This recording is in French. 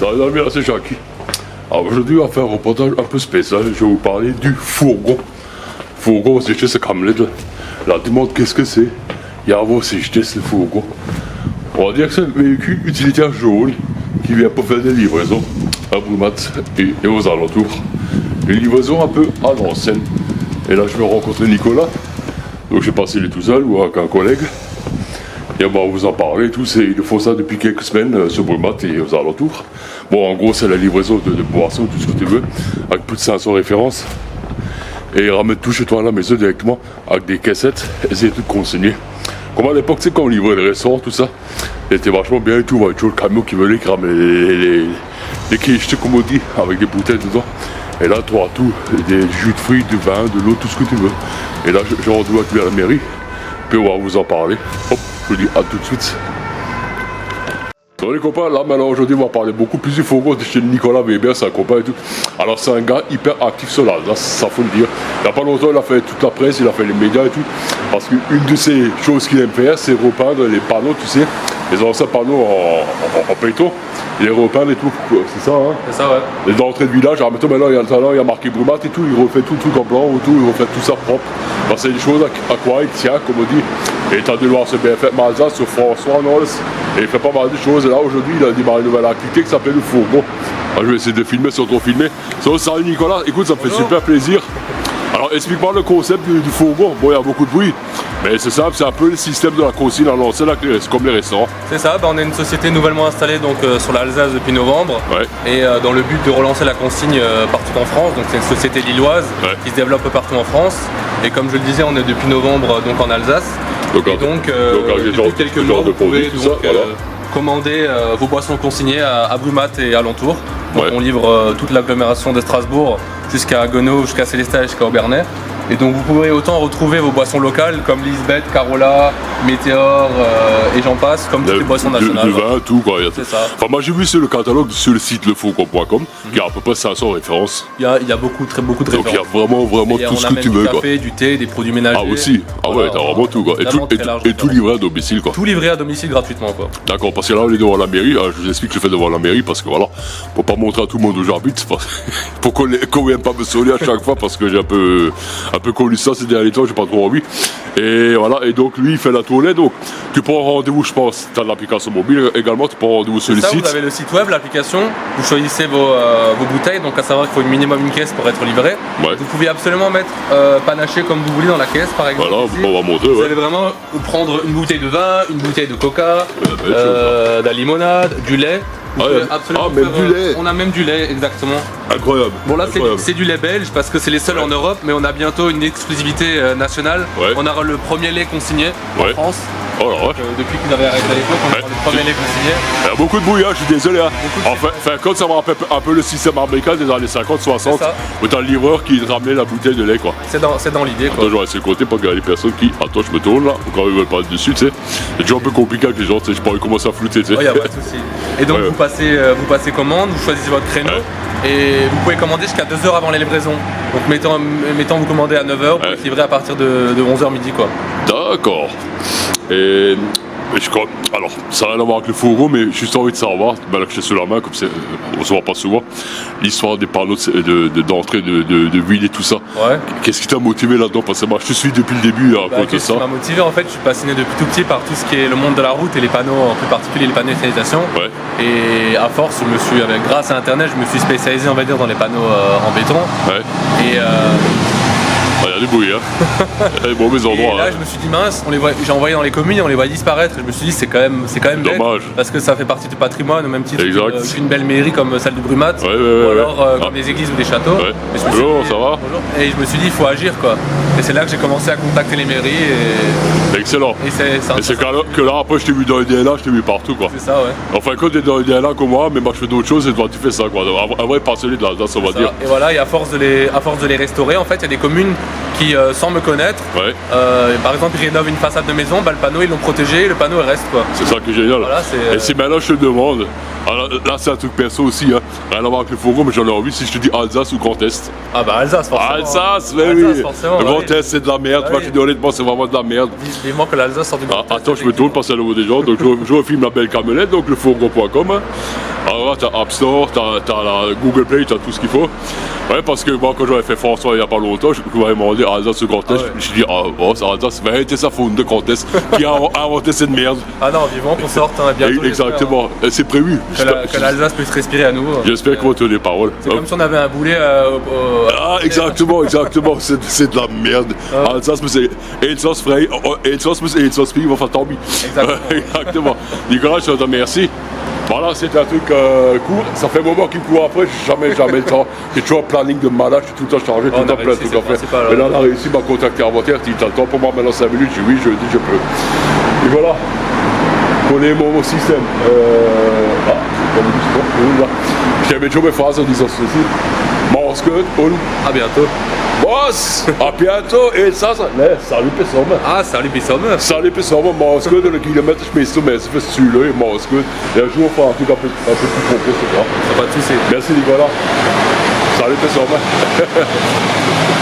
Salut amis, là c'est Jackie. Alors aujourd'hui on va faire un reportage un peu spécial, je vais vous parler du fourgon. Fourgon, c'est juste ce camelot là. Tout le monde qu'est-ce que c'est? Il y a avant c'est juste le fourgon. On va dire que c'est un véhicule utilitaire jaune qui vient pour faire des livraisons à Brumat et aux alentours. Une livraison un peu à l'ancienne. Et là je vais rencontrer Nicolas. Donc je sais pas s'il est tout seul ou avec un collègue. Et on va vous en parler, ils font ça depuis quelques semaines sur Brumat et aux alentours. Bon, en gros, c'est la livraison de boissons, tout ce que tu veux, avec plus de 500 références. Et ils ramènent tout chez toi à la maison directement, avec des caissettes, et c'est tout consigné. Comme à l'époque, c'est quand on livrait les restaurants, tout ça, c'était vachement bien et tout, avec toujours le camion qui venait, qui ramenait les quiches, comme on dit, avec des bouteilles dedans. Et là, tu as tout, des jus de fruits, du vin, de l'eau, tout ce que tu veux. Et là, je rentre à la mairie, puis on va vous en parler. Hop. Je vous dis à tout de suite. Bon les copains, là maintenant aujourd'hui on va parler beaucoup plus du fourgon de chez Nicolas Weber, c'est un copain et tout. Alors c'est un gars hyper actif sur l'Alsace, ça faut le dire. Il n'y a pas longtemps il a fait toute la presse, il a fait les médias et tout. Parce qu'une de ces choses qu'il aime faire c'est repeindre les panneaux, tu sais. Les anciens panneaux en béton, il les repeindre et tout, c'est ça hein. C'est ça ouais. Les d'entrée de village, alors maintenant il y a marqué Brumat et tout, il refait tout en blanc ou tout, il refait tout ça propre. Parce que c'est des choses à quoi il tient, comme on dit. Et étant de voir ce BFM Alsace sur François Knowles, et il fait pas mal de choses. Et là aujourd'hui il a démarré une nouvelle activité qui s'appelle le fourgon. Alors, je vais essayer de filmer sans trop filmer. Salut Nicolas, écoute ça me fait super plaisir. Alors explique-moi le concept du fourgon. Bon il y a beaucoup de bruit, mais c'est simple, c'est un peu le système de la consigne à l'ancienne comme les restaurants. C'est ça, on est une société nouvellement installée donc, sur l'Alsace depuis novembre. Ouais. Et dans le but de relancer la consigne partout en France. Donc c'est une société lilloise qui se développe partout en France. Et comme je le disais, on est depuis novembre donc en Alsace. Depuis quelques mois, vous pouvez commander vos boissons consignées à Brumat et alentour. Donc on livre toute l'agglomération de Strasbourg jusqu'à Gonneau, jusqu'à Célestat et jusqu'à Obernai. Et donc vous pourrez autant retrouver vos boissons locales comme Lisbeth, Carola, Météor et j'en passe, comme toutes les boissons nationales. Du vin, tout quoi. C'est ça. Enfin moi j'ai vu sur le catalogue, sur le site lefourgon.com, qui a à peu près 500 références. Il y a beaucoup de références. Donc il y a vraiment tout ce que tu veux. Du café, du thé, des produits ménagers. Ah aussi, ah ouais, t'as vraiment tout quoi. Et tout livré à domicile quoi. Tout livré à domicile gratuitement quoi. D'accord, parce que là on est devant la mairie, je vous explique que je fais devant la mairie parce que voilà, pour pas montrer à tout le monde où j'habite, pour qu'on vienne pas me sonner à chaque fois parce que j'ai un peu connu ça ces derniers temps, j'ai pas trop envie. Et voilà, et donc lui il fait la tournée, donc tu prends rendez-vous, je pense, tu as l'application mobile également, tu prends rendez-vous sur le site. Vous avez le site web, l'application, vous choisissez vos bouteilles, donc à savoir qu'il faut minimum une caisse pour être livré. Ouais. Vous pouvez absolument mettre panaché comme vous voulez dans la caisse par exemple. Voilà, on va montrer. Vous allez vraiment prendre une bouteille de vin, une bouteille de coca, de la limonade, du lait. Même du lait. On a même du lait, exactement. Incroyable. Bon là c'est du lait belge parce que c'est les seuls en Europe, mais on a bientôt une exclusivité nationale. On aura le premier lait consigné en France. Oh là, depuis qu'ils avaient arrêté à l'époque, on aura le premier lait consigné. Il y a beaucoup de brouillage, je suis désolé. Enfin, quand ça me rappelle un peu le système américain des années 50-60, où t'as le livreur qui ramenait la bouteille de lait quoi. C'est dans l'idée quoi. Attends, je vais essayer de compter pour qu'il y ait les personnes qui. Attends, je me tourne là, quand ils veulent pas dessus, tu sais. C'est toujours un peu compliqué avec les gens, tu sais, je pourrais commencer à flouter, tu sais. Y a pas de souci. Et donc vous passez commande, vous choisissez votre créneau. Et vous pouvez commander jusqu'à 2 heures avant la livraison. Donc mettons vous commandez à 9h, vous livrez à partir de 11h midi quoi. D'accord. Et je crois, alors ça n'a rien à voir avec le fourgon, mais j'ai juste envie de savoir, là que j'ai sur la main, comme c'est, on se voit pas souvent, l'histoire des panneaux d'entrée de ville et tout ça. Ouais. Qu'est-ce qui t'a motivé là-dedans? Parce que moi je te suis depuis le début à cause de ça. Ce qui m'a motivé en fait, je suis passionné depuis tout petit par tout ce qui est le monde de la route et les panneaux, en plus particulier les panneaux de signalisation. Ouais. Et à force, grâce à internet, je me suis spécialisé on va dire dans les panneaux en béton. Ouais. Et il y a du bruit, hein. Il y a des mauvais endroits. Et là, je me suis dit, mince, j'ai envoyé dans les communes, on les voit disparaître. Et je me suis dit, c'est quand même dommage. Parce que ça fait partie du patrimoine, au même titre qu'une belle mairie comme celle de Brumat, ou alors comme des églises ou des châteaux. Ouais. Bonjour, ça va? Et je me suis dit, il faut agir, quoi. Et c'est là que j'ai commencé à contacter les mairies. Excellent. Et c'est que là, après, je t'ai vu dans les DNA, je t'ai vu partout, quoi. C'est ça, ouais. Enfin, quand tu es dans les DNA comme moi, mais moi, je fais d'autres choses, et toi, tu fais ça, quoi. Un vrai passionné de l'Alsace, on va dire. Et voilà, et à force de les restaurer, en fait, il y a des communes qui, sans me connaître, par exemple, ils rénovent une façade de maison, bah, le panneau ils l'ont protégé, le panneau il reste quoi. C'est ça qui est génial. Voilà, et si maintenant je te demande, alors, là c'est un truc perso aussi, hein, rien à voir avec le fourgon, mais j'en ai envie, si je te dis Alsace ou Grand Est. Ah bah Alsace forcément. Alsace, hein. oui. Alsace, forcément, le Grand Est oui. c'est de la merde, Ah, moi oui. je te dis honnêtement c'est vraiment de la merde. Vivement que l'Alsace sort du Grand Est. Attends, je me tourne parce que c'est le mot des gens, donc je refilme la belle camionnette, donc le fourgon.com. Hein. Alors là, t'as App Store, t'as la Google Play, t'as tout ce qu'il faut. Ouais, parce que moi, quand j'avais fait François il y a pas longtemps, je m'avais demandé Alsace ou Grand Est. Je me suis dit, c'est Alsace, c'est sa faute de Grand Est qui a inventé cette merde. Ah non, vivement qu'on sorte hein, bientôt. Exactement, hein. C'est prévu. Que l'Alsace puisse respirer à nouveau. J'espère qu'on va tenir parole. C'est comme si on avait un boulet exactement, c'est de la merde. Alsace muss Elsass frei, Elsass muss Elsass frei, was verdammt. Exactement. Nicolas, je te remercie. Voilà, c'est un truc court. Ça fait un moment qu'il me court après, j'ai jamais le temps. J'ai toujours un planning de malade, je suis tout le temps chargé, tout le temps plein de trucs à faire. Mais là, on a réussi, m'a contacté avant-hier, il dit t'as le temps pour moi maintenant 5 minutes, j'ai dit oui, je dis je peux. Et voilà. Connais mon système. Je t'avais toujours mes phrases en disant ceci. Maske und à bientôt. Boss! À bientôt! Et ça, salut personne. Ah, salut personne. Salut personne, Maske, de le kilomètre, je mets ça, mais c'est fait celui-là, Maske. Et un jour, on fera un truc un peu plus complet, c'est ça. Pas de soucis. Merci Nicolas. Salut personne.